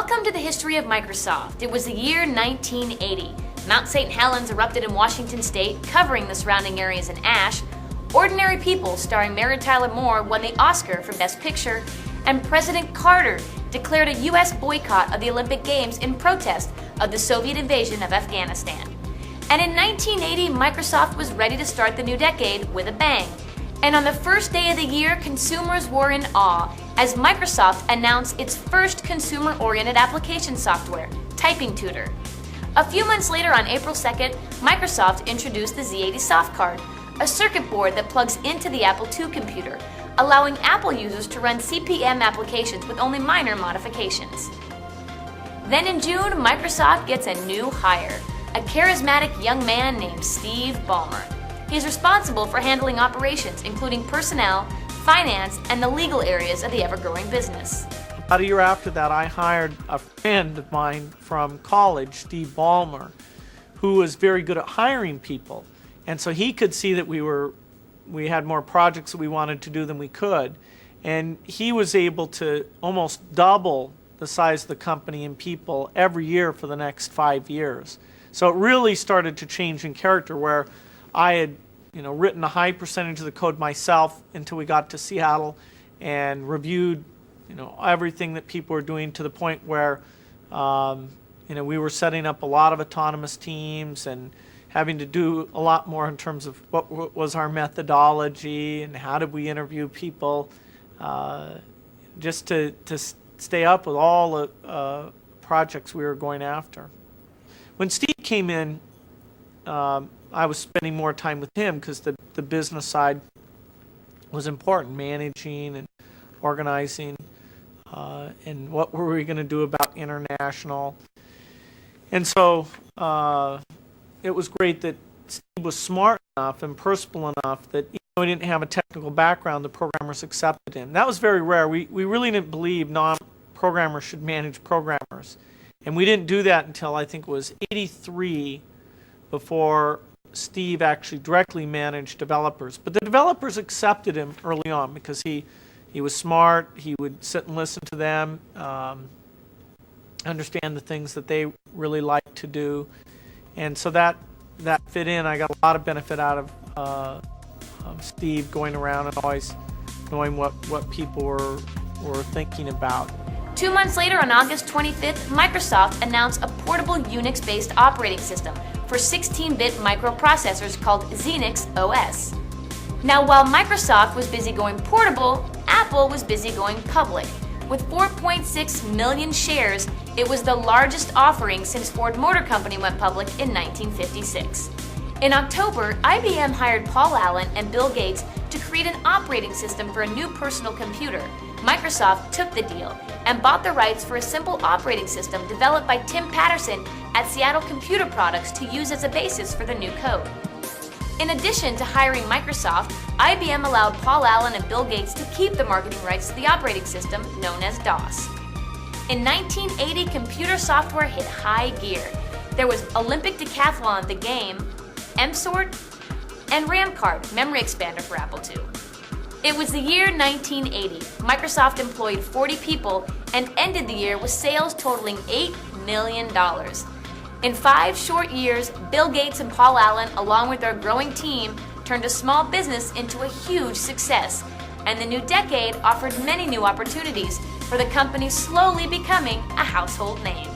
Welcome to the history of Microsoft. It was the year 1980. Mount St. Helens erupted in Washington state, covering the surrounding areas in ash. Ordinary People, starring Mary Tyler Moore, won the Oscar for Best Picture, and President Carter declared a U.S. boycott of the Olympic Games in protest of the Soviet invasion of Afghanistan. And in 1980, Microsoft was ready to start the new decade with a bang. And on the first day of the year, consumers were in awe as Microsoft announced its first consumer-oriented application software, Typing Tutor. A few months later, on April 2nd, Microsoft introduced the Z80 Soft Card, a circuit board that plugs into the Apple II computer, allowing Apple users to run CP/M applications with only minor modifications. Then in June, Microsoft gets a new hire, a charismatic young man named Steve Ballmer. He's responsible for handling operations, including personnel, finance, and the legal areas of the ever-growing business. About a year after that, I hired a friend of mine from college, Steve Ballmer, who was very good at hiring people. And so he could see that we had more projects that we wanted to do than we could. And he was able to almost double the size of the company in people every year for the next 5 years. So it really started to change in character, where I had written a high percentage of the code myself until we got to Seattle and reviewed everything that people were doing, to the point where we were setting up a lot of autonomous teams and having to do a lot more in terms of what was our methodology and how did we interview people, just to stay up with all the projects we were going after. When Steve came in, I was spending more time with him because the business side was important, managing and organizing, and what were we going to do about international. And so it was great that Steve was smart enough and personable enough that even though he didn't have a technical background, the programmers accepted him. That was very rare. We really didn't believe non-programmers should manage programmers. And we didn't do that until I think it was 83, before Steve actually directly managed developers. But the developers accepted him early on because he was smart. He would sit and listen to them, understand the things that they really liked to do. And so that fit in. I got a lot of benefit out of Steve going around and always knowing what people were thinking about. 2 months later, on August 25th, Microsoft announced a portable Unix-based operating system for 16-bit microprocessors called Xenix OS. Now, while Microsoft was busy going portable, Apple was busy going public. With 4.6 million shares, it was the largest offering since Ford Motor Company went public in 1956. In October, IBM hired Paul Allen and Bill Gates to create an operating system for a new personal computer. Microsoft took the deal and bought the rights for a simple operating system developed by Tim Patterson at Seattle Computer Products to use as a basis for the new code. In addition to hiring Microsoft, IBM allowed Paul Allen and Bill Gates to keep the marketing rights to the operating system known as DOS. In 1980, computer software hit high gear. There was Olympic Decathlon, the game, M-Sort, and RAM Card, memory expander for Apple II. It was the year 1980. Microsoft employed 40 people and ended the year with sales totaling $8 million. In 5 short years, Bill Gates and Paul Allen, along with their growing team, turned a small business into a huge success. And the new decade offered many new opportunities for the company, slowly becoming a household name.